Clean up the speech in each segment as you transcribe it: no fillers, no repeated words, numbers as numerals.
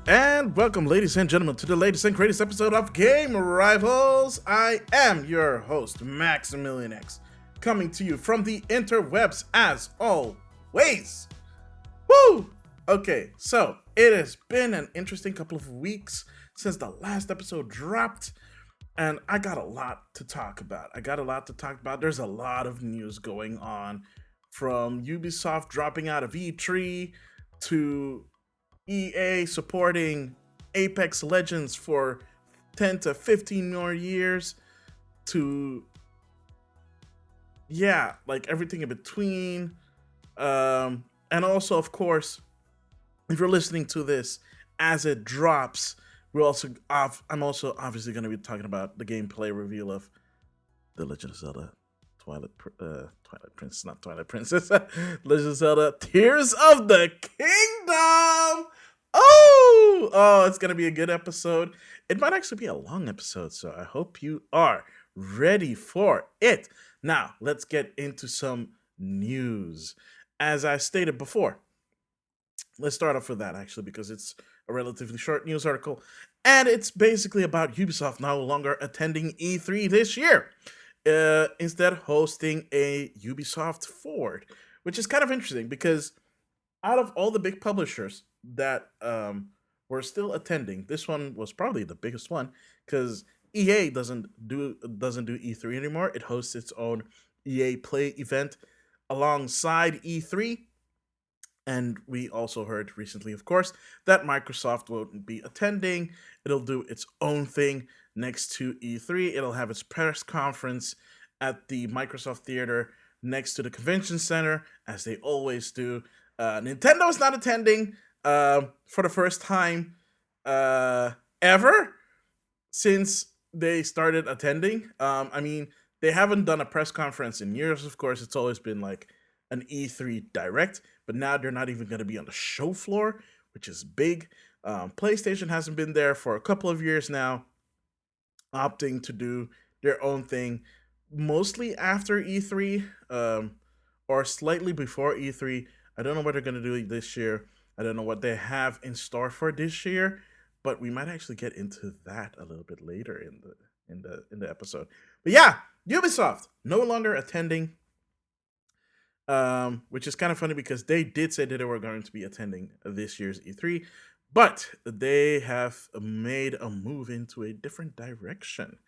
And welcome, ladies and gentlemen, to the latest and greatest episode of Game Rivals. I am your host, Maximilian X, coming to you from the interwebs as always. Woo! Okay, so it has been an interesting couple of weeks since the last episode dropped, and I got a lot to talk about. There's a lot of news going on, from Ubisoft dropping out of E3 to EA supporting Apex Legends for 10 to 15 more years, to, yeah, like everything in between. And also, of course, if you're listening to this as it drops, I'm also obviously going to be talking about the gameplay reveal of The Legend of Zelda Twilight Princess, not Twilight Princess, Legend of Zelda Tears of the Kingdom. It's gonna be a good episode. It might actually be a long episode, so I hope you are ready for it. Now, let's get into some news. As I stated before, let's start off with that actually, because it's a relatively short news article, and it's basically about Ubisoft no longer attending E3 this year, instead hosting a Ubisoft Forward, which is kind of interesting because out of all the big publishers that were still attending, this one was probably the biggest one because EA doesn't do E3 anymore. It hosts its own EA Play event alongside E3. And we also heard recently, of course, that Microsoft won't be attending. It'll do its own thing next to E3. It'll have its press conference at the Microsoft Theater next to the convention center, as they always do. Nintendo is not attending for the first time ever since they started attending. I mean, they haven't done a press conference in years, of course. It's always been like an E3 Direct, but now they're not even going to be on the show floor, which is big. PlayStation hasn't been there for a couple of years now, opting to do their own thing, mostly after E3, or slightly before E3. I don't know what they're going to do this year. I don't know what they have in store for this year, but we might actually get into that a little bit later in the episode. But yeah, Ubisoft no longer attending, which is kind of funny because they did say that they were going to be attending this year's E3, but they have made a move into a different direction.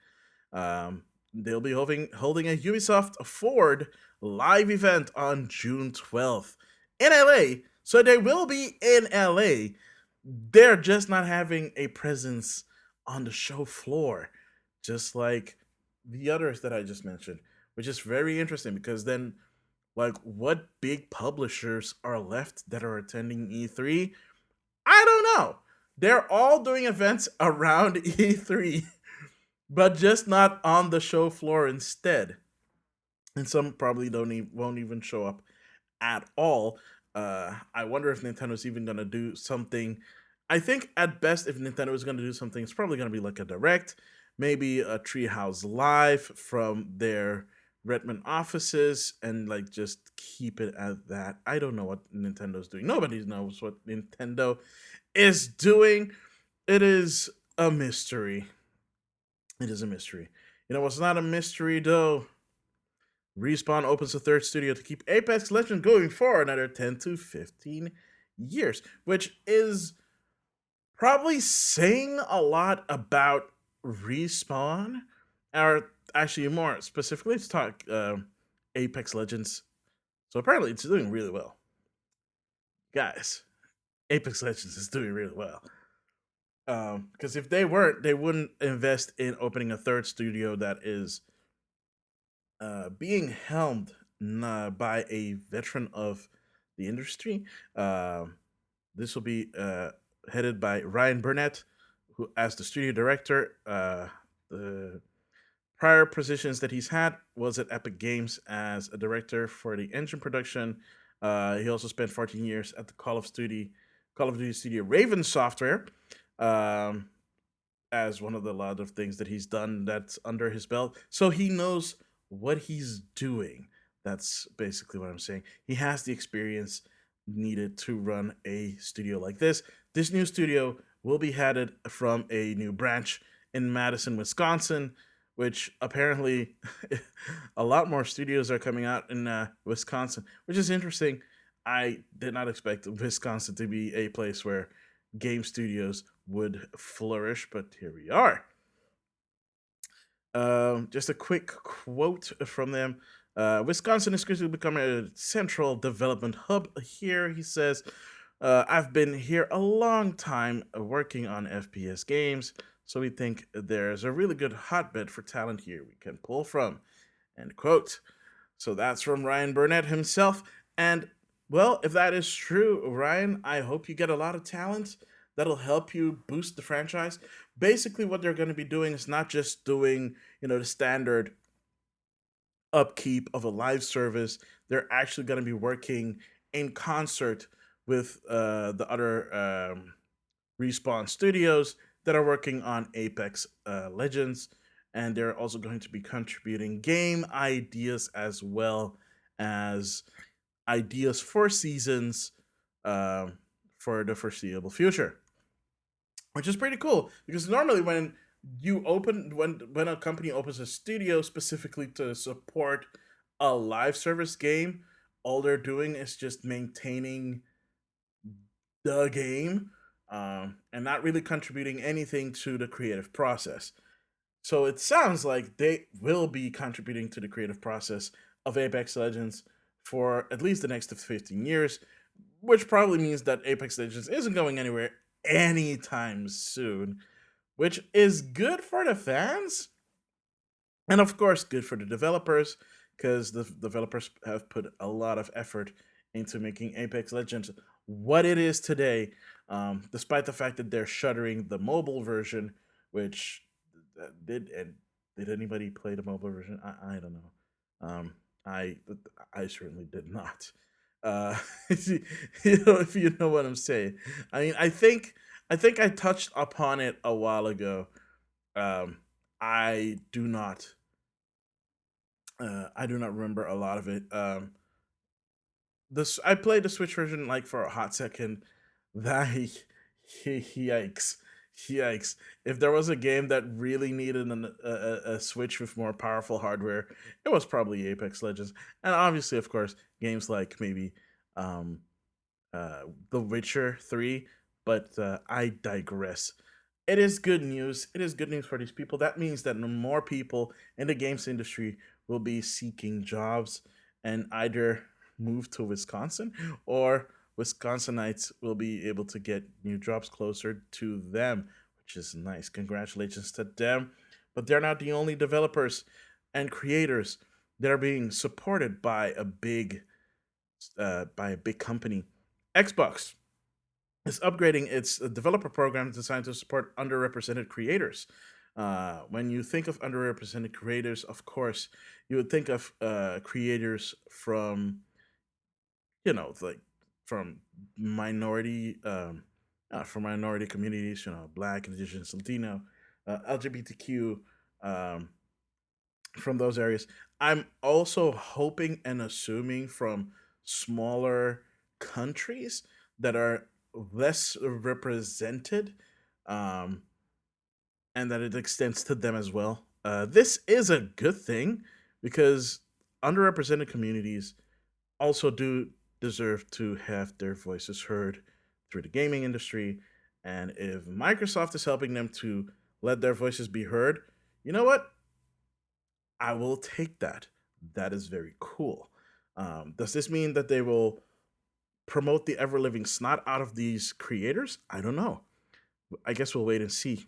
They'll be holding a Ubisoft Forward live event on June 12th in LA. So they will be in LA. They're just not having a presence on the show floor, just like the others that I just mentioned, which is very interesting because then, like, what big publishers are left that are attending E3? I don't know. They're all doing events around E3, but just not on the show floor instead. And some probably won't even show up at all. I wonder if Nintendo's even gonna do something. I think at best, if Nintendo is gonna do something, it's probably gonna be like a direct, maybe a Treehouse Live from their Redmond offices, and like just keep it at that. I don't know what Nintendo's doing. Nobody knows what Nintendo is doing. It is a mystery. It is a mystery. You know what's not a mystery though? Respawn opens a third studio to keep Apex Legends going for another 10 to 15 years, which is probably saying a lot about Respawn, or actually more specifically, let's talk Apex Legends. So apparently it's doing really well. Guys, Apex Legends is doing really well. Because if they weren't, they wouldn't invest in opening a third studio that is being helmed by a veteran of the industry. This will be headed by Ryan Burnett, who, as the studio director, the prior positions that he's had was at Epic Games as a director for the engine production. He also spent 14 years at the Call of Duty studio Raven Software, um, as one of the lot of things that he's done that's under his belt. So he knows what he's doing. That's basically what I'm saying. He has the experience needed to run a studio like this. This new studio will be headed from a new branch in Madison, Wisconsin, which apparently a lot more studios are coming out in Wisconsin, which is interesting. I did not expect Wisconsin to be a place where game studios would flourish, but here we are. Just a quick quote from them. Wisconsin is quickly becoming a central development hub here, he says. I've been here a long time working on FPS games, so we think there's a really good hotbed for talent here we can pull from. End quote. So that's from Ryan Burnett himself. And well, if that is true, Ryan, I hope you get a lot of talent that'll help you boost the franchise. Basically, what they're going to be doing is not just doing, the standard upkeep of a live service. They're actually going to be working in concert with the other Respawn studios that are working on Apex Legends, and they're also going to be contributing game ideas as well as ideas for seasons um, for the foreseeable future, which is pretty cool because normally when a company opens a studio specifically to support a live service game, all they're doing is just maintaining the game, and not really contributing anything to the creative process. So it sounds like they will be contributing to the creative process of Apex Legends for at least the next 15 years, which probably means that Apex Legends isn't going anywhere anytime soon, which is good for the fans and of course good for the developers because the developers have put a lot of effort into making Apex Legends what it is today, despite the fact that they're shuttering the mobile version, which did anybody play the mobile version? I don't know. um, I I certainly did not. uh, if you know what I'm saying. I mean, I think I touched upon it a while ago. I do not I do not remember a lot of it. This I played the Switch version like for a hot second. That yikes, yikes! If there was a game that really needed a Switch with more powerful hardware, it was probably Apex Legends, and obviously, of course, games like maybe um, The Witcher 3, but I digress. It is good news. It is good news for these people. That means that more people in the games industry will be seeking jobs and either move to Wisconsin or Wisconsinites will be able to get new jobs closer to them, which is nice. Congratulations to them. But they're not the only developers and creators that are being supported by a big company. Xbox is upgrading its developer program designed to support underrepresented creators. When you think of underrepresented creators, of course, you would think of creators from, like from minority, from minority communities, Black, Indigenous, Latino, LGBTQ, um, from those areas. I'm also hoping and assuming from smaller countries that are less represented, um, and that it extends to them as well. This is a good thing because underrepresented communities also do deserve to have their voices heard through the gaming industry. And if Microsoft is helping them to let their voices be heard, you know what? I will take that. That is very cool. Does this mean that they will promote the ever living snot out of these creators? I don't know. I guess we'll wait and see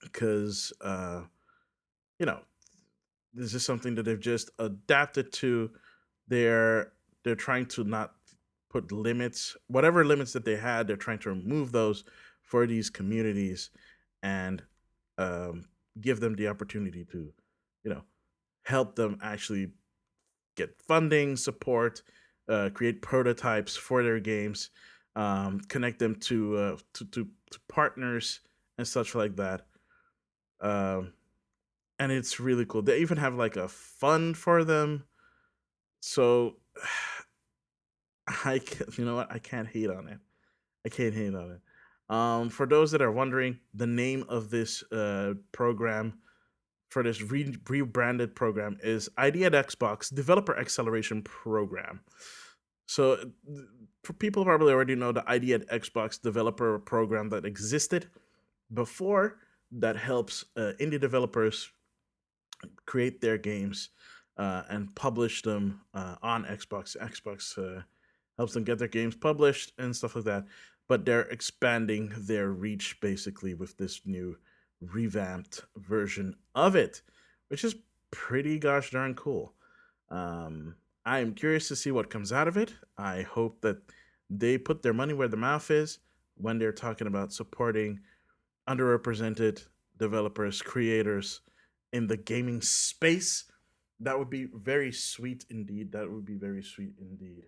because, you know, this is something that they've just adapted to. They're trying to not put limits, whatever limits that they had, they're trying to remove those for these communities and um, give them the opportunity to, you know, help them actually get funding, support, create prototypes for their games, connect them to partners and such like that. Um, and it's really cool. They even have like a fund for them. So you know what? I can't hate on it. I can't hate on it. For those that are wondering, the name of this program for this rebranded program is ID at Xbox Developer Acceleration Program. So, for people who probably already know the ID at Xbox developer program that existed before, that helps indie developers create their games and publish them on Xbox. Xbox helps them get their games published and stuff like that. But they're expanding their reach basically with this new revamped version of it, which is pretty gosh darn cool. Um, I'm curious to see what comes out of it. I hope that they put their money where the mouth is when they're talking about supporting underrepresented developers, creators in the gaming space. That would be very sweet indeed. That would be very sweet indeed.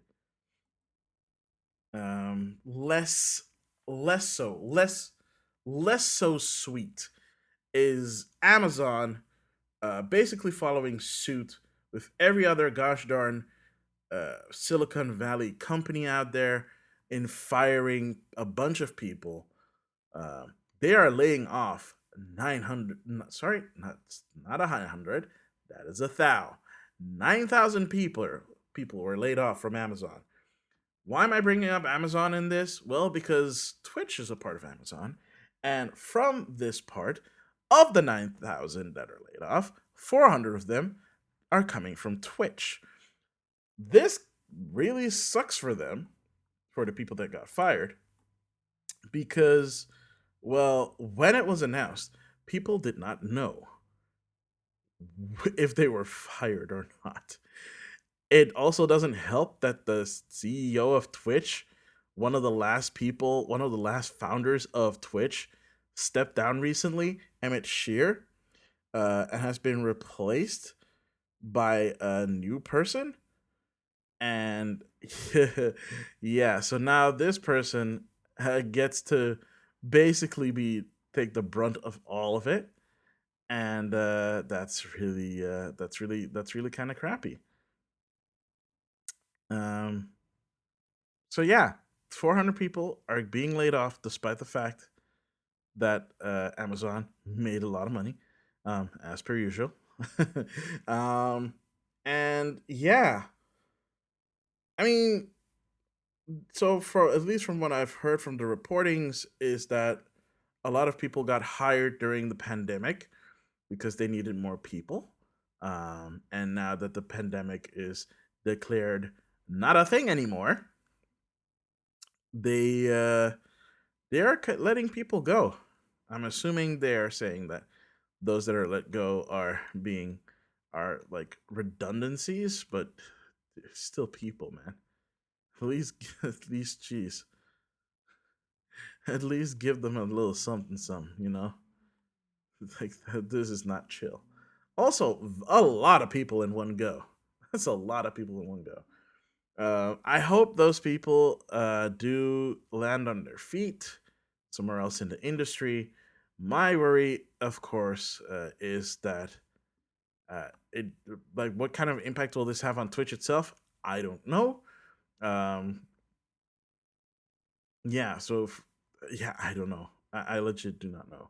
Less, less so sweet is Amazon basically following suit with every other gosh darn Silicon Valley company out there in firing a bunch of people. They are laying off 900, sorry, not 100, that is a thou. 9,000 people were laid off from Amazon. Why am I bringing up Amazon in this? Well, because Twitch is a part of Amazon. And from this part, of the 9,000 that are laid off, 400 of them are coming from Twitch. This really sucks for them, for the people that got fired, because, well, when it was announced, people did not know if they were fired or not. It also doesn't help that the CEO of Twitch, one of the last founders of Twitch, stepped down recently, Emmett Shear, and has been replaced by a new person. And yeah, so now this person gets to basically be take the brunt of all of it, and that's really kind of crappy. Um, so yeah, 400 people are being laid off despite the fact that Amazon made a lot of money, as per usual. um, and yeah, I mean, so for at least from what I've heard from the reportings, is that a lot of people got hired during the pandemic because they needed more people. And now that the pandemic is declared not a thing anymore, they they are letting people go. I'm assuming they are saying that those that are let go are like redundancies, but they're still people, man. At least at least jeez, at least give them a little something, you know. Like this is not chill. Also, a lot of people in one go. That's a lot of people in one go. I hope those people do land on their feet somewhere else in the industry. My worry, of course, is that it like what kind of impact will this have on Twitch itself? I don't know. Um, yeah, so yeah, I don't know. I legit do not know.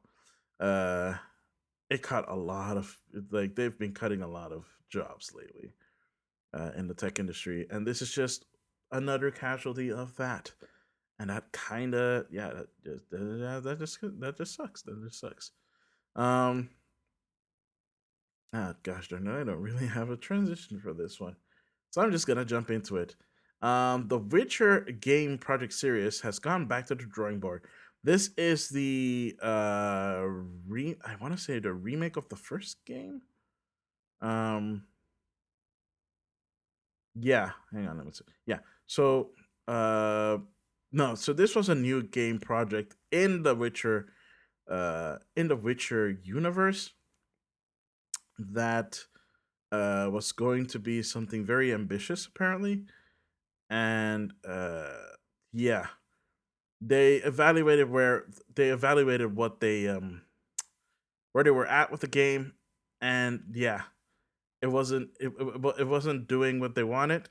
Uh, it cut a lot of like they've been cutting a lot of jobs lately in the tech industry, and this is just another casualty of that. And that kind of yeah, that just sucks. That just sucks. Um, gosh darn it, I don't really have a transition for this one, so I'm just gonna jump into it. The Witcher game project series has gone back to the drawing board. This is the I want to say the remake of the first game. Um, yeah, hang on, let me see. Yeah, so no, so this was a new game project in the Witcher universe that was going to be something very ambitious apparently, and yeah, they evaluated what they where they were at with the game, and yeah, it wasn't doing what they wanted.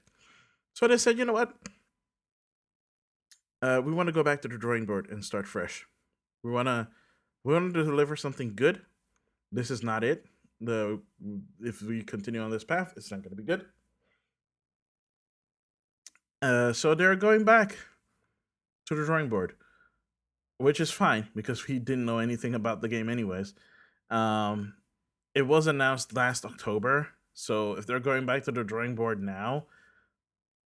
So they said, you know what? we want to go back to the drawing board and start fresh. We want to we want to deliver something good. This is not it. The If we continue on this path, it's not going to be good. So they're going back to the drawing board, which is fine because we didn't know anything about the game anyways. Um, it was announced last October, so if they're going back to the drawing board now,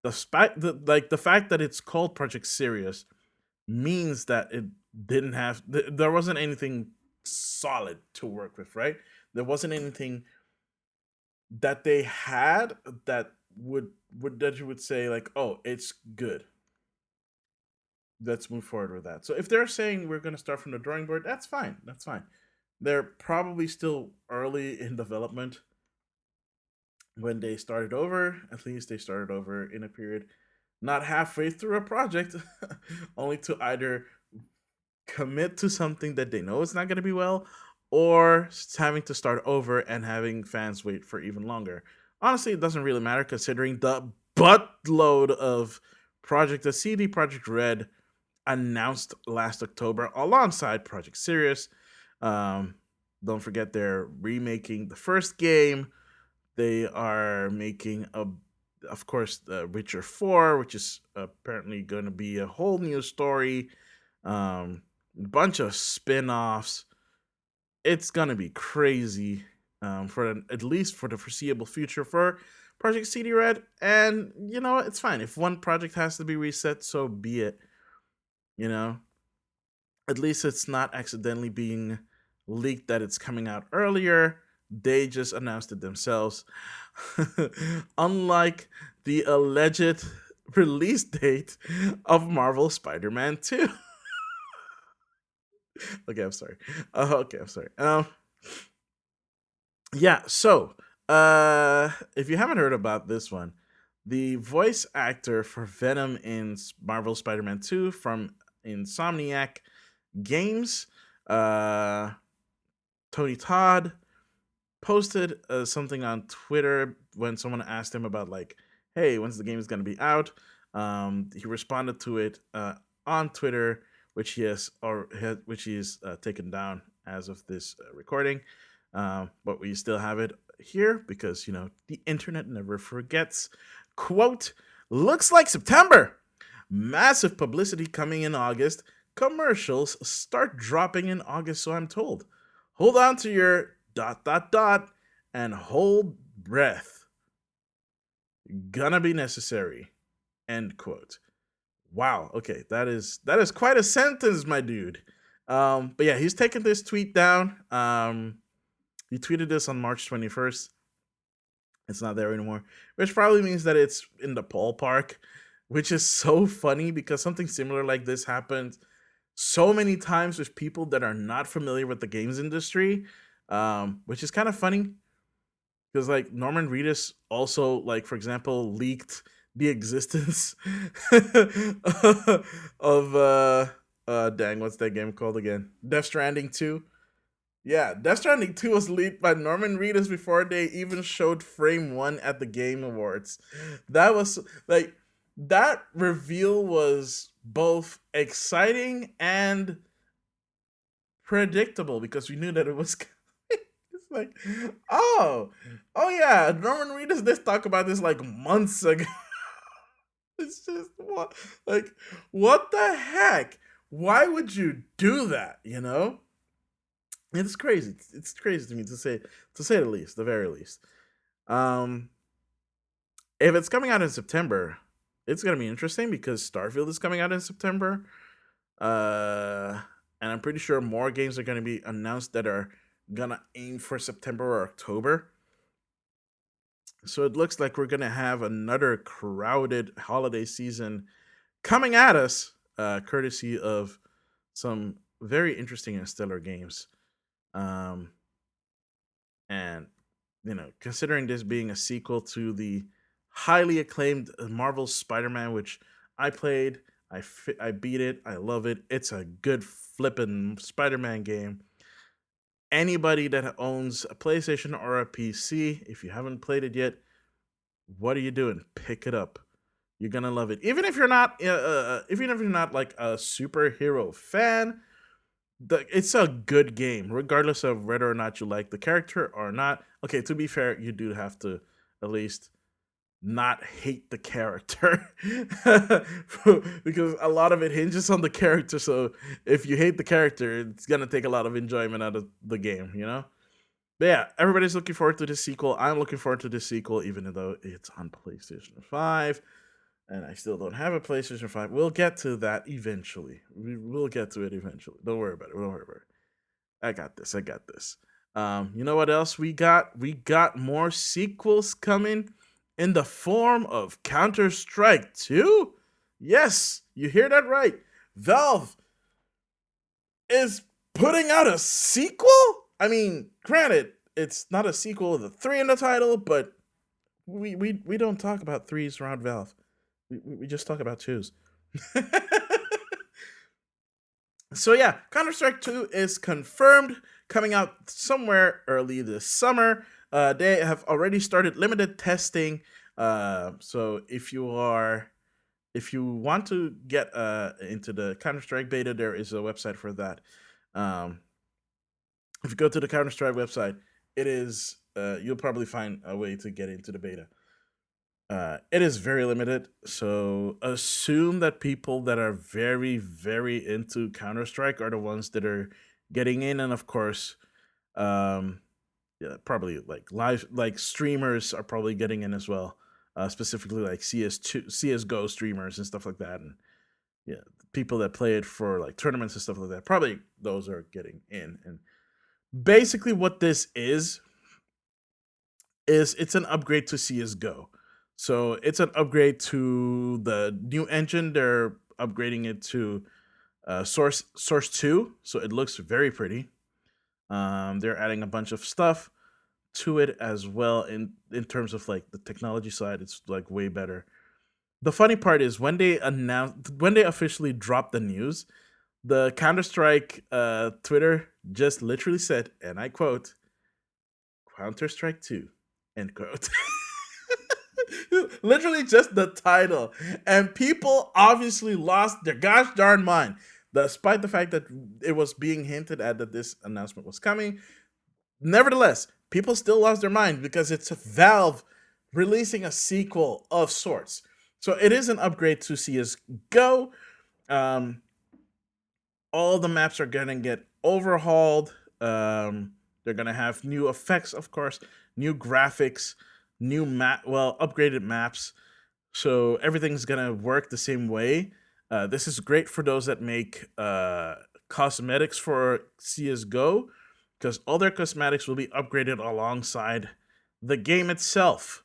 the fact that it's called Project Sirius means that it didn't have there wasn't anything solid to work with, right? There wasn't anything that they had that would that you would say like, oh, it's good. Let's move forward with that. So if they're saying we're going to start from the drawing board, that's fine. That's fine. They're probably still early in development when they started over. At least they started over in a period not halfway through a project, only to either commit to something that they know is not going to be well, or having to start over and having fans wait for even longer. Honestly, it doesn't really matter considering the buttload of project that CD Project Red announced last October alongside Project Sirius. Um, don't forget they're remaking the first game. They are making of course, the Witcher 4, which is apparently going to be a whole new story. A bunch of spin-offs. It's gonna be crazy at least for the foreseeable future for Project CD Red. And you know what? It's fine if one project has to be reset, so be it. You know, at least it's not accidentally being leaked that it's coming out earlier. They just announced it themselves. Unlike the alleged release date of Marvel Spider-Man 2. Okay, I'm sorry. Okay, I'm sorry. Yeah, so if you haven't heard about this one, the voice actor for Venom in Marvel Spider-Man 2 from Insomniac Games, uh Tony Todd, posted something on Twitter when someone asked him about like, "Hey, when's the game is going to be out?" He responded to it on Twitter, which which he has taken down as of this recording. But we still have it here because you know the internet never forgets. Quote: "Looks like September. Massive publicity coming in August. Commercials start dropping in August, so I'm told. Hold on to your dot dot dot and hold breath. Gonna be necessary." End quote. Wow. Okay, that is quite a sentence, my dude. But yeah, he's taken this tweet down. He tweeted this on March 21st. It's not there anymore, which probably means that it's in the ballpark, which is so funny because something similar like this happened so many times with people that are not familiar with the games industry, which is kind of funny because like Norman Reedus also, like for example, leaked the existence of dang, what's that game called again? Death Stranding 2. Yeah, Death Stranding 2 was leaked by Norman Reedus before they even showed Frame 1 at the Game Awards. That was like that reveal was both exciting and predictable because we knew that it was it's like, oh yeah, Norman Reedus did talk about this like months ago. It's just what the heck? Why would you do that, you know? It's crazy. It's crazy to me to say the least, the very least. Um, if it's coming out in September, it's gonna be interesting because Starfield is coming out in September. Uh, and I'm pretty sure more games are gonna be announced that are gonna aim for September or October. So it looks like we're gonna have another crowded holiday season coming at us, courtesy of some very interesting and stellar games. Um, and you know, considering this being a sequel to the highly acclaimed Marvel Spider-Man, which I played, I beat it, I love it. It's a good flippin' Spider-Man game. Anybody that owns a PlayStation or a PC, if you haven't played it yet, what are you doing? Pick it up. You're gonna love it, even if you're not, even if you're not like a superhero fan. It's a good game, regardless of whether or not you like the character or not. Okay, to be fair, you do have to at least not hate the character because a lot of it hinges on the character. So if you hate the character, it's gonna take a lot of enjoyment out of the game, you know. But yeah, everybody's looking forward to this sequel. I'm looking forward to this sequel, even though it's on PlayStation 5 and I still don't have a PlayStation 5. We'll get to that eventually. We will get to it eventually. Don't worry about it. Don't worry about it. I got this. I got this. You know what else we got? We got more sequels coming in the form of Counter Strike 2. Yes, you hear that right. Valve is putting out a sequel? I mean, granted, it's not a sequel with a 3 in the title, but we don't talk about threes around Valve. We just talk about twos. So yeah, Counter Strike 2 is confirmed, coming out somewhere early this summer. They have already started limited testing. So if you want to get into the Counter Strike beta, there is a website for that. Um, if you go to the Counter Strike website, it is you'll probably find a way to get into the beta. It is very limited, so assume that people that are very, very into Counter Strike are the ones that are getting in, and of course, um, yeah, probably like live, like streamers are probably getting in as well. Specifically, like CS2, CS:GO streamers and stuff like that, and yeah, people that play it for like tournaments and stuff like that. Probably those are getting in, and basically, what this is it's an upgrade to CS:GO. So it's an upgrade to the new engine. They're upgrading it to Source 2, so it looks very pretty. They're adding a bunch of stuff to it as well in terms of like the technology side. It's like way better. The funny part is when they officially dropped the news, the Counter Strike Twitter just literally said, and I quote, Counter Strike 2, end quote. Literally just the title. And people obviously lost their gosh darn mind. Despite the fact that it was being hinted at that this announcement was coming, nevertheless, people still lost their mind because it's Valve releasing a sequel of sorts. So it is an upgrade to CSGO. Um, all the maps are gonna get overhauled. They're gonna have new effects, of course, new graphics, new map, well, upgraded maps. So everything's gonna work the same way. This is great for those that make cosmetics for CS:GO, because all their cosmetics will be upgraded alongside the game itself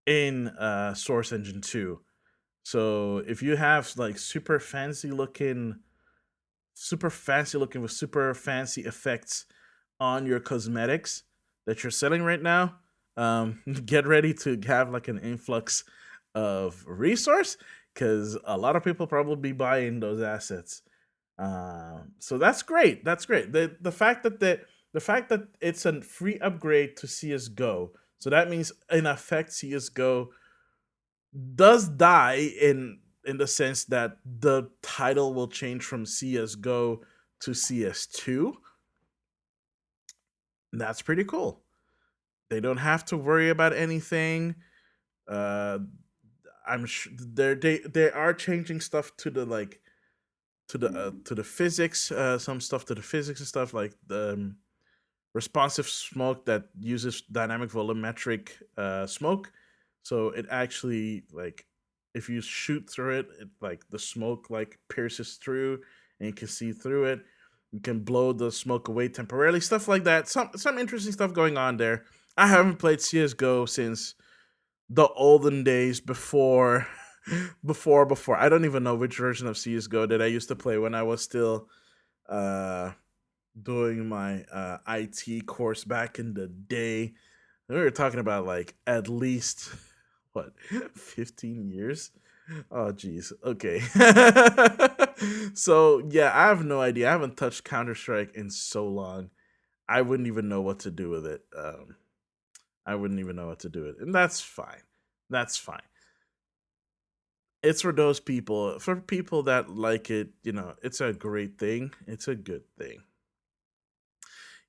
in Source Engine 2. So if you have like super fancy looking with super fancy effects on your cosmetics that you're selling right now, get ready to have like an influx of resource because a lot of people probably be buying those assets. So that's great. That's great. The fact that it's a free upgrade to CS:GO. So that means in effect CS:GO does die in the sense that the title will change from CS:GO to CS2. That's pretty cool. They don't have to worry about anything. Uh, I'm sure they are changing stuff to the like to the physics, some stuff to the physics and stuff like the responsive smoke that uses dynamic volumetric smoke. So it actually like if you shoot through it, it like the smoke like pierces through and you can see through it. You can blow the smoke away temporarily, stuff like that. Some interesting stuff going on there. I haven't played CS:GO since the olden days before before I don't even know which version of CS:GO that I used to play when I was still uh doing my IT course back in the day. We were talking about like at least what 15 years. Oh geez. Okay. So yeah, I have no idea. I haven't touched Counter Strike in so long. I wouldn't even know what to do with it. I wouldn't even know what to do with it, and that's fine. That's fine. It's for those people, for people that like it. It's a great thing. It's a good thing.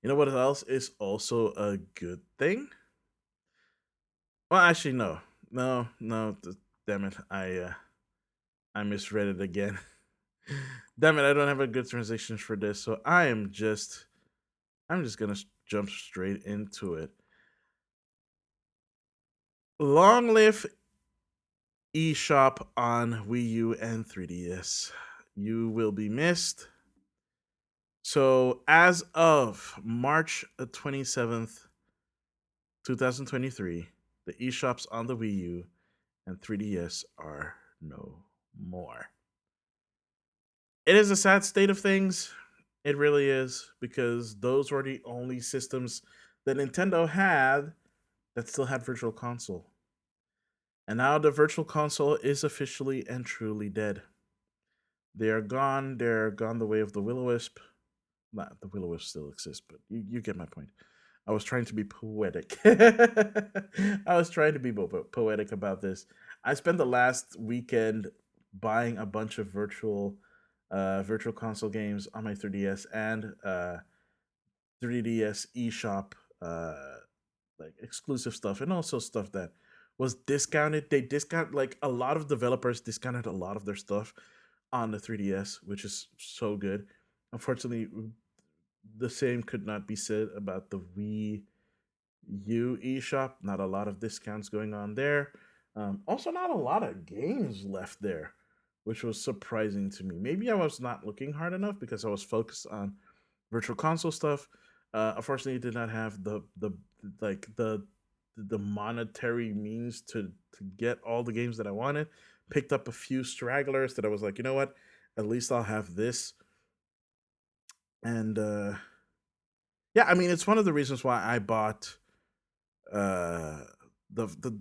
You know what else is also a good thing? Well, actually, no, no, no. Damn it, I misread it again. Damn it, I don't have a good transition for this, so I'm just gonna jump straight into it. Long live eShop on Wii U and 3DS. You will be missed. So, as of March 27th, 2023, the eShops on the Wii U and 3DS are no more. It is a sad state of things. It really is, because those were the only systems that Nintendo had that still had Virtual Console. And now the Virtual Console is officially and truly dead. They are gone. They're gone the way of the will o wisp. Not the will o wisp still exists, but you get my point. I was trying to be poetic. I was trying to be poetic about this. I spent the last weekend buying a bunch of virtual console games on my 3DS and 3DS eShop, like exclusive stuff, and also stuff that was discounted. They discount, like, a lot of developers discounted a lot of their stuff on the 3DS, which is so good. Unfortunately, the same could not be said about the Wii U eShop. Not a lot of discounts going on there. Also, not a lot of games left there, which was surprising to me. Maybe I was not looking hard enough because I was focused on virtual console stuff. Unfortunately, it did not have like the monetary means to get all the games that I wanted. Picked up a few stragglers that I was like, you know what? At least I'll have this. And yeah, I mean, it's one of the reasons why I bought uh, the the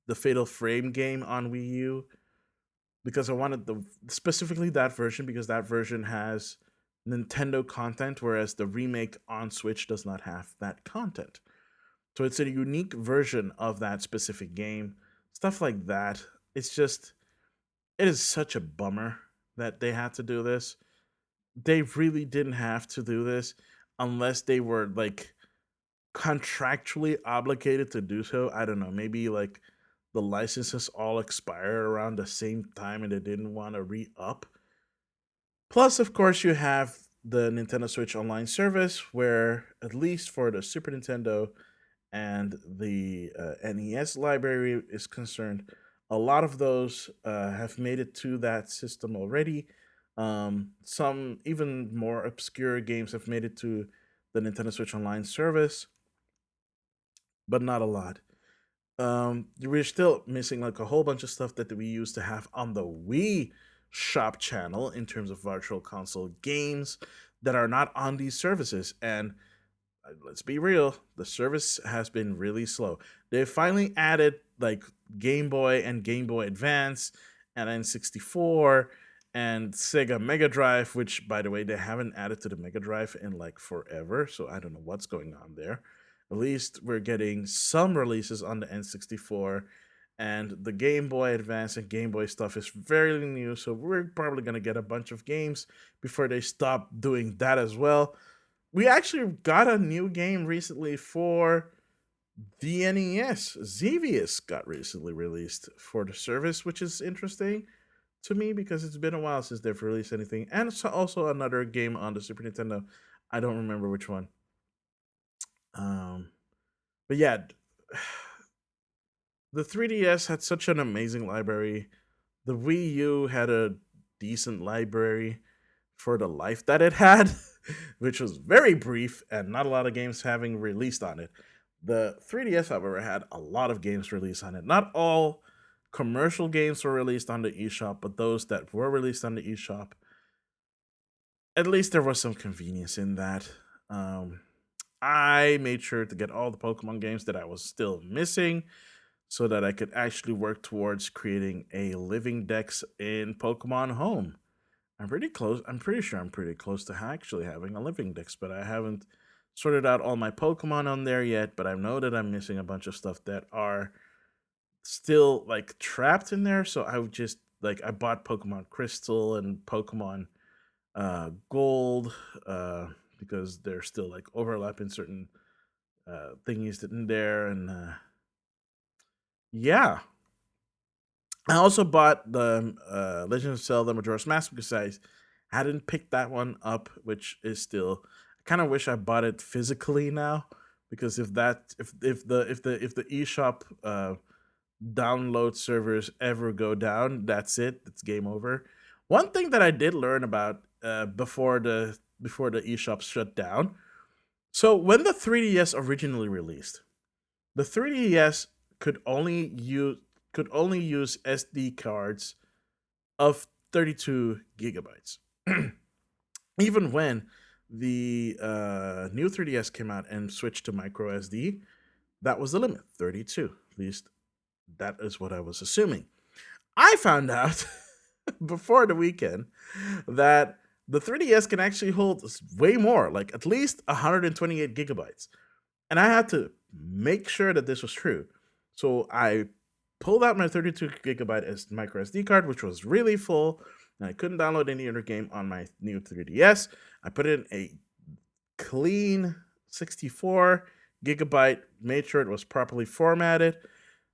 the Fatal Frame game on Wii U, because I wanted the specifically that version, because that version has Nintendo content, whereas the remake on Switch does not have that content. So it's a unique version of that specific game. Stuff like that. It's just, it is such a bummer that they had to do this. They really didn't have to do this unless they were like contractually obligated to do so. I don't know. Maybe like the licenses all expire around the same time and they didn't want to re up. Plus, of course, you have the Nintendo Switch Online service, where at least for the Super Nintendo and the NES library is concerned, a lot of those have made it to that system already. Some even more obscure games have made it to the Nintendo Switch Online service, but not a lot. We're still missing like a whole bunch of stuff that we used to have on the Wii Shop channel in terms of virtual console games that are not on these services. And let's be real, the service has been really slow. They finally added like Game Boy and Game Boy Advance and N64 and Sega Mega Drive, which, by the way, they haven't added to the Mega Drive in like forever, so I don't know what's going on there. At least we're getting some releases on the N64, and the Game Boy Advance and Game Boy stuff is very new, so we're probably going to get a bunch of games before they stop doing that as well. We actually got a new game recently for the NES. Xevious got recently released for the service, which is interesting to me because it's been a while since they've released anything. And it's also another game on the Super Nintendo. I don't remember which one. Um, but yeah, the 3DS had such an amazing library. The Wii U had a decent library for the life that it had, which was very brief and not a lot of games having released on it. The 3DS, however, had a lot of games released on it. Not all commercial games were released on the eShop, but those that were released on the eShop, at least there was some convenience in that. Um, I made sure to get all the Pokemon games that I was still missing so that I could actually work towards creating a living dex in Pokemon Home. I'm pretty close. I'm pretty sure I'm pretty close to actually having a living dex, but I haven't sorted out all my Pokemon on there yet. But I know that I'm missing a bunch of stuff that are still like trapped in there. So I would just like I bought Pokemon Crystal and Pokemon Gold because they're still like overlapping certain thingies in there, and yeah. I also bought the Legend of Zelda Majora's Mask because I hadn't picked that one up, which is still. I kind of wish I bought it physically now because if the eShop download servers ever go down, that's it. It's game over. One thing that I did learn about before the eShop shut down. So when the 3DS originally released, the 3DS could only use could only use SD cards of 32 gigabytes. Even when the new 3DS came out and switched to micro SD, that was the limit, 32. At least that is what I was assuming. I found out before the weekend that the 3DS can actually hold way more, like at least 128 gigabytes. And I had to make sure that this was true. So I pulled out my 32 gigabyte micro SD card, which was really full, and I couldn't download any other game on my new 3DS. I put in a clean 64 gigabyte, made sure it was properly formatted.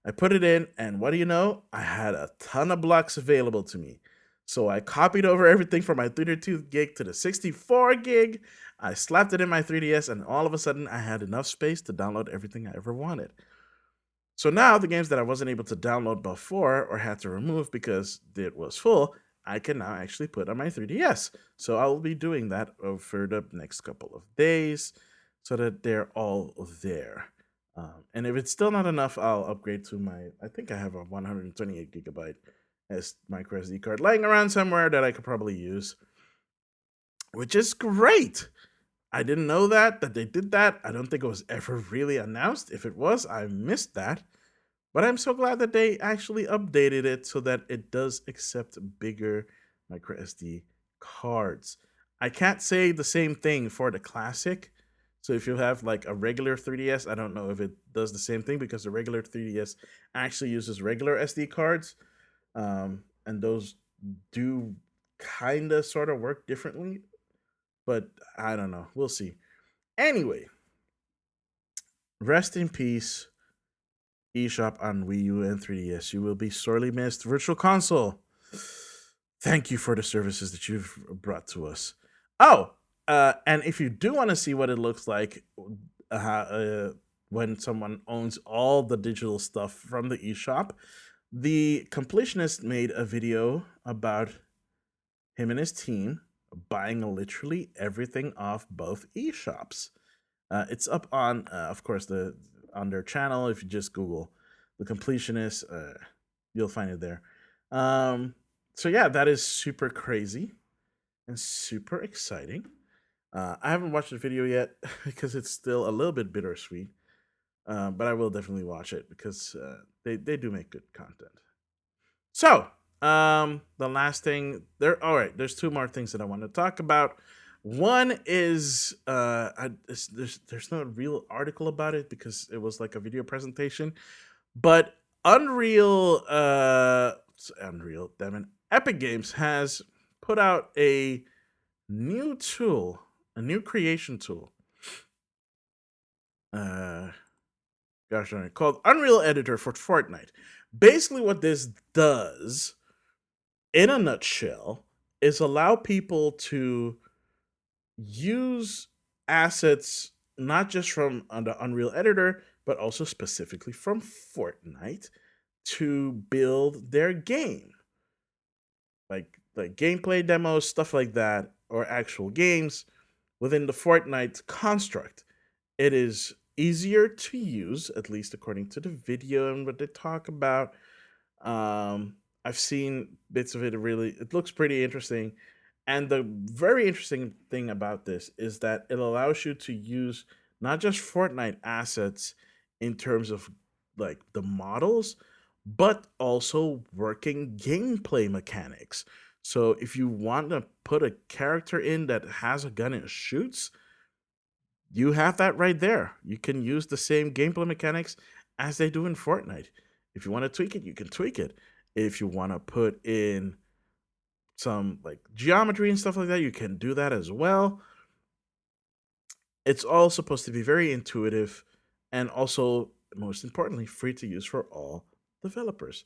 I put it in, and what do you know? I had a ton of blocks available to me. So I copied over everything from my 32 gig to the 64 gig. I slapped it in my 3DS, and all of a sudden, I had enough space to download everything I ever wanted. So now the games that I wasn't able to download before or had to remove because it was full, I can now actually put on my 3DS. So I'll be doing that over the next couple of days so that they're all there. And if it's still not enough, I'll upgrade to I think I have a 128 gigabyte as micro SD card lying around somewhere that I could probably use, which is great. I didn't know that they did that. I don't think it was ever really announced. If it was, I missed that. But I'm so glad that they actually updated it so that it does accept bigger micro SD cards. I can't say the same thing for the classic. So if you have like a regular 3DS, I don't know if it does the same thing because the regular 3DS actually uses regular SD cards. And those do kind of sort of work differently. But I don't know. We'll see. Anyway, rest in peace, eShop on Wii U and 3DS. You will be sorely missed. Virtual Console, thank you for the services that you've brought to us. Oh, and if you do want to see what it looks like when someone owns all the digital stuff from the eShop, the completionist made a video about him and his team buying literally everything off both eShops. It's up on, of course, on their channel. If you just Google the completionist, you'll find it there. So yeah, that is super crazy and super exciting. I haven't watched the video yet because it's still a little bit bittersweet, but I will definitely watch it because they do make good content. So, the last thing there. All right, there's two more things that I want to talk about. One is there's no real article about it because it was like a video presentation, but Unreal, damn it, Epic Games has put out a new tool, a new creation tool. Gosh darn it, called Unreal Editor for Fortnite. Basically, what this does, in a nutshell, is allow people to use assets not just from the Unreal Editor, but also specifically from Fortnite to build their game. Like gameplay demos, stuff like that, or actual games within the Fortnite construct. It is easier to use, at least according to the video and what they talk about. I've seen bits of it. It looks pretty interesting. And the very interesting thing about this is that it allows you to use not just Fortnite assets in terms of like the models, but also working gameplay mechanics. So if you want to put a character in that has a gun and shoots, you have that right there. You can use the same gameplay mechanics as they do in Fortnite. If you want to tweak it, you can tweak it. If you want to put in some like geometry and stuff like that, you can do that as well. It's all supposed to be very intuitive and also, most importantly, free to use for all developers,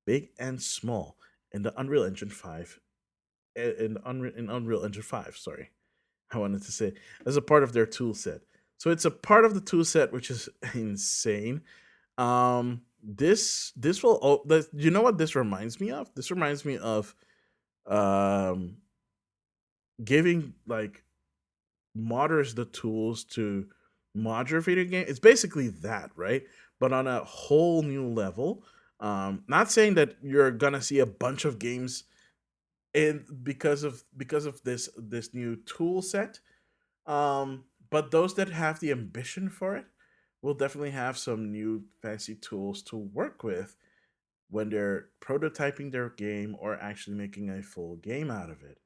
big and small, in the Unreal Engine 5. In Unreal Engine 5, sorry. I wanted to say, as a part of their tool set. So it's a part of the tool set, which is insane. This will you know what this reminds me of? This reminds me of um giving like modders the tools to mod your video game. It's basically that, right? But on a whole new level. Not saying that you're gonna see a bunch of games in because of this new tool set. But those that have the ambition for it will definitely have some new fancy tools to work with when they're prototyping their game or actually making a full game out of it.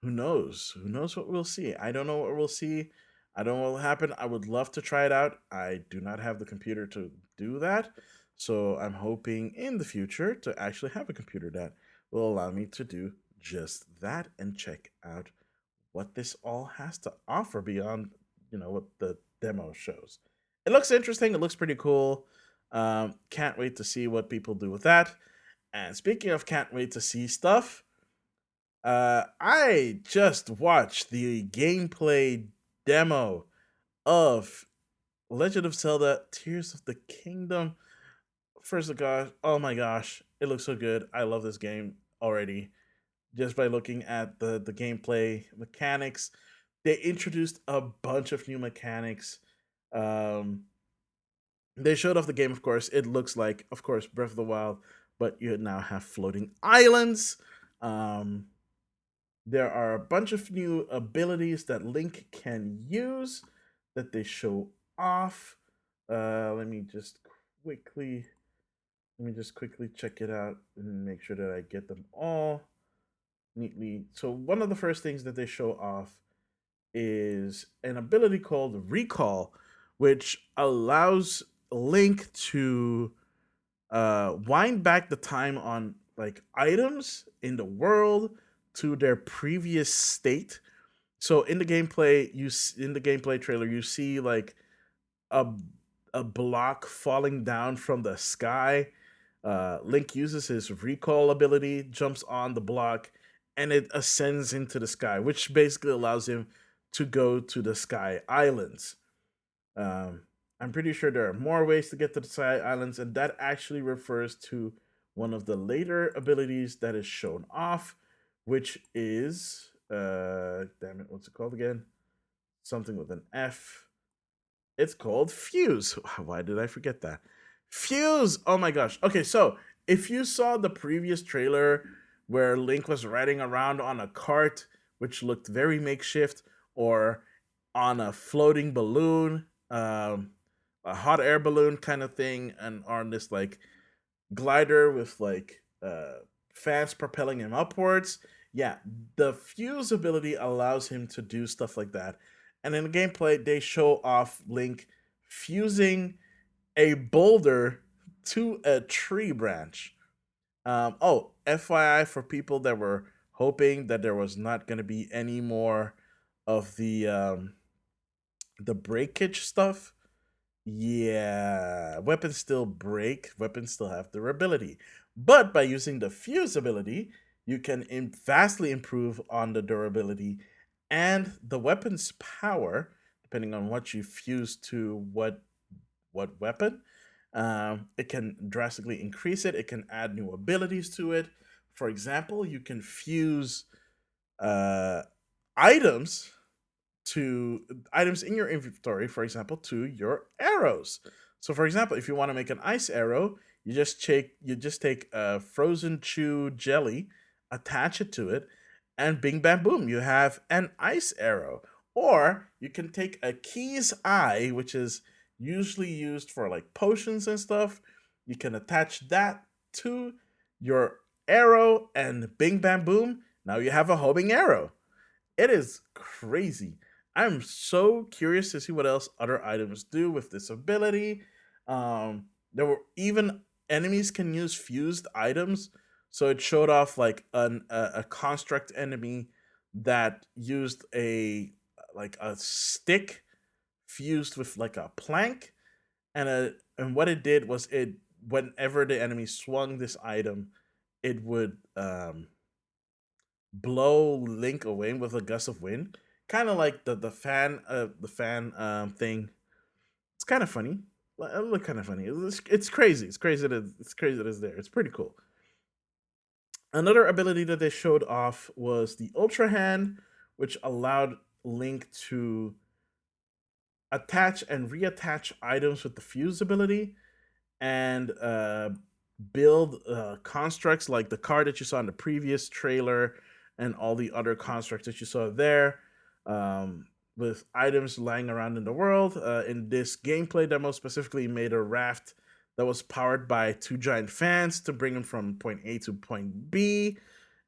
Who knows? Who knows what we'll see? I don't know what we'll see. I don't know what will happen. I would love to try it out. I do not have the computer to do that. So I'm hoping in the future to actually have a computer that will allow me to do just that and check out what this all has to offer beyond, what the demo shows. It looks interesting. It looks pretty cool. Can't wait to see what people do with that. And speaking of can't wait to see stuff, I just watched the gameplay demo of Legend of Zelda Tears of the Kingdom. First of all, oh my gosh, it looks so good. I love this game already. Just by looking at the gameplay mechanics, they introduced a bunch of new mechanics. Um, they showed off the game, of course. It looks like, of course, Breath of the Wild, but you now have floating islands. Um, There are a bunch of new abilities that Link can use that they show off. Let me just quickly check it out and make sure that I get them all neatly. So one of the first things that they show off is an ability called Recall, which allows Link to wind back the time on like items in the world to their previous state. So in the gameplay, in the gameplay trailer, you see like a a block falling down from the sky. Link uses his recall ability, jumps on the block, and it ascends into the sky, which basically allows him to go to the Sky Islands. Um, I'm pretty sure there are more ways to get to the Sky Islands, and that actually refers to one of the later abilities that is shown off, which is damn it, what's it called again? Something with an F. It's called Fuse. Why did I forget that? Fuse! Oh my gosh. Okay, so if you saw the previous trailer where Link was riding around on a cart, which looked very makeshift, or on a floating balloon, a hot air balloon kind of thing, and on this like glider with like fans propelling him upwards. Yeah, the fuse ability allows him to do stuff like that. And in the gameplay, they show off Link fusing a boulder to a tree branch. Oh, FYI for people that were hoping that there was not going to be any more of the breakage stuff. Yeah, weapons still break, weapons still have durability. But by using the fuse ability, you can vastly improve on the durability and the weapon's power, depending on what you fuse to what weapon. It can drastically increase it. It can add new abilities to it. For example, you can fuse uh, items to items in your inventory, for example, to your arrows. So, for example, if you want to make an ice arrow, you just take a frozen chew jelly, attach it to it, and bing bam boom, you have an ice arrow. Or you can take a key's eye, which is usually used for like potions and stuff. You can attach that to your arrow, and bing bam boom, now you have a homing arrow. It is crazy. I'm so curious to see what else other items do with this ability. There were even enemies can use fused items. So it showed off like a construct enemy that used a stick fused with like a plank, and what it did was, it whenever the enemy swung this item, it would blow Link away with a gust of wind, kind of like the fan thing. It's kind of funny. It look kind of funny. It's crazy. It's crazy that it's there. It's pretty cool. Another ability that they showed off was the Ultra Hand, which allowed Link to attach and reattach items with the fuse ability, and build constructs like the car that you saw in the previous trailer, and all the other constructs that you saw there, with items lying around in the world. In this gameplay demo, specifically made a raft that was powered by two giant fans to bring them from point A to point B.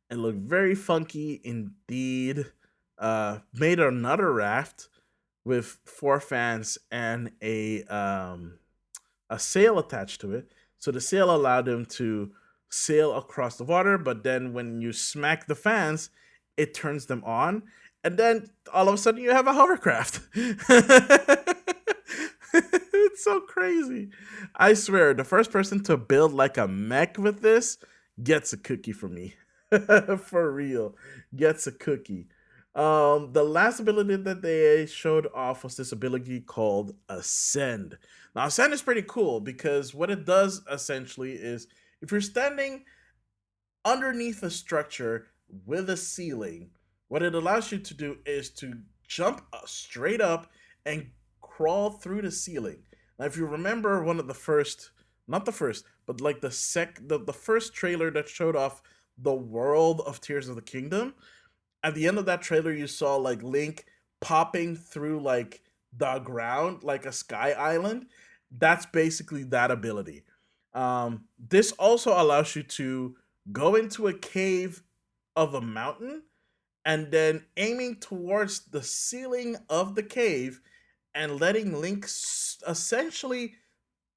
It looked very funky indeed. Made another raft with four fans and a sail attached to it. So the sail allowed him to sail across the water, but then when you smack the fans, it turns them on, and then all of a sudden you have a hovercraft. It's so crazy. I swear, the first person to build like a mech with this gets a cookie from me. For real. Gets a cookie. The last ability that they showed off was this ability called Ascend. Now, Ascend is pretty cool because what it does essentially is, if you're standing underneath a structure with a ceiling, what it allows you to do is to jump straight up and crawl through the ceiling. Now, if you remember one of the first, not the first, but like the first trailer that showed off the world of Tears of the Kingdom, at the end of that trailer you saw like Link popping through like the ground like a sky island. That's basically that ability. This also allows you to go into a cave of a mountain, and then aiming towards the ceiling of the cave and letting Link essentially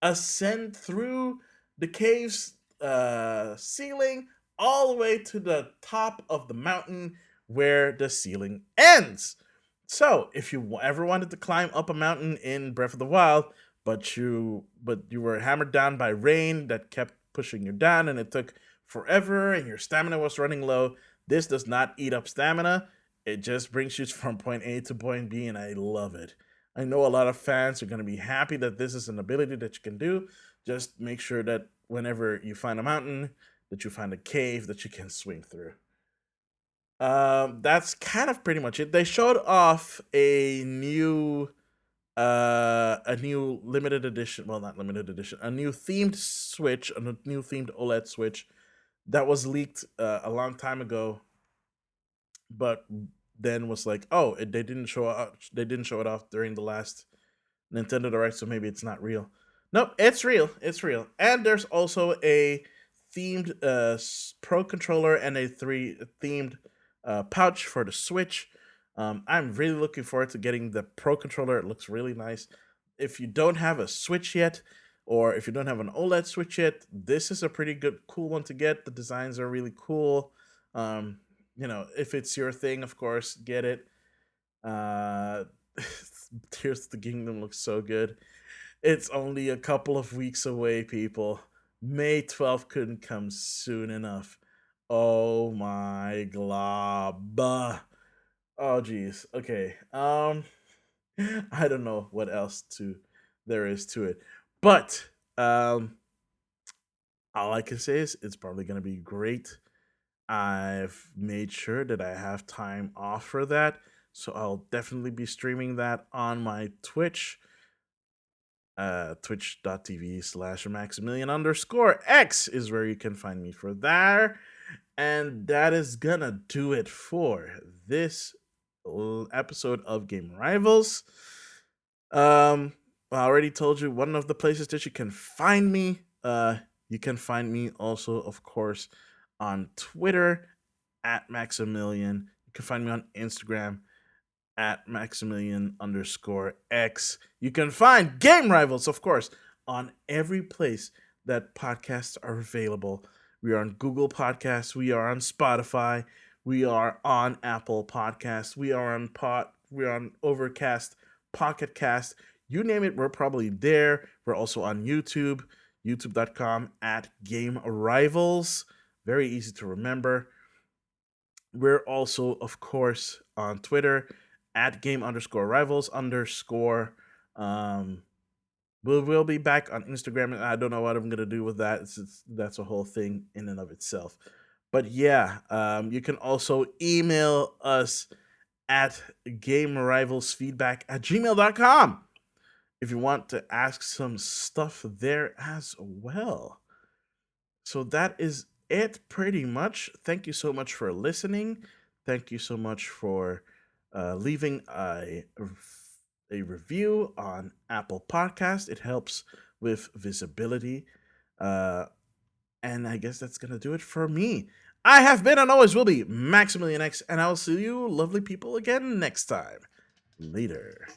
ascend through the cave's ceiling all the way to the top of the mountain where the ceiling ends. So, if you ever wanted to climb up a mountain in Breath of the Wild, but you were hammered down by rain that kept pushing you down, and it took forever, and your stamina was running low, this does not eat up stamina. It just brings you from point A to point B, and I love it. I know a lot of fans are going to be happy that this is an ability that you can do. Just make sure that whenever you find a mountain, that you find a cave that you can swing through. That's kind of pretty much it. They showed off a new limited edition, well, not limited edition, a new themed Switch, a new themed OLED Switch that was leaked a long time ago, but then was like, oh, they didn't show it off during the last Nintendo Direct, so maybe it's not real. Nope, it's real. It's real. And there's also a themed Pro controller and a three themed pouch for the Switch. I'm really looking forward to getting the Pro controller. It looks really nice. If you don't have a Switch yet, or if you don't have an OLED Switch yet, this is a pretty good, cool one to get. The designs are really cool. If it's your thing, of course, get it. Uh, Tears of the Kingdom looks so good. It's only a couple of weeks away, people. May 12th couldn't come soon enough. Oh my glob. Oh geez. Okay. I don't know what else to there is to it. But all I can say is it's probably gonna be great. I've made sure that I have time off for that. So I'll definitely be streaming that on my Twitch, twitch.tv/Maximilian_X is where you can find me for there. And that is gonna do it for this episode of Game Rivals. I already told you one of the places that you can find me. You can find me also, of course, on Twitter at Maximilian. You can find me on Instagram at Maximilian_X. You can find Game Rivals, of course, on every place that podcasts are available. We are on Google Podcasts. We are on Spotify. We are on Apple Podcasts. We are on Overcast, Pocket Cast. You name it, we're probably there. We're also on YouTube, youtube.com at Game Rivals. Very easy to remember. We're also, of course, on Twitter at game underscore rivals underscore. Um, we'll be back on Instagram, and I don't know what I'm gonna do with that. That's a whole thing in and of itself. But yeah, you can also email us at gamerivalsfeedback at gmail.com if you want to ask some stuff there as well. So that is it pretty much. Thank you so much for listening. Thank you so much for leaving a review on Apple Podcast. It helps with visibility. Uh, and I guess that's going to do it for me. I have been and always will be Maximilian X, and I'll see you lovely people again next time. Later.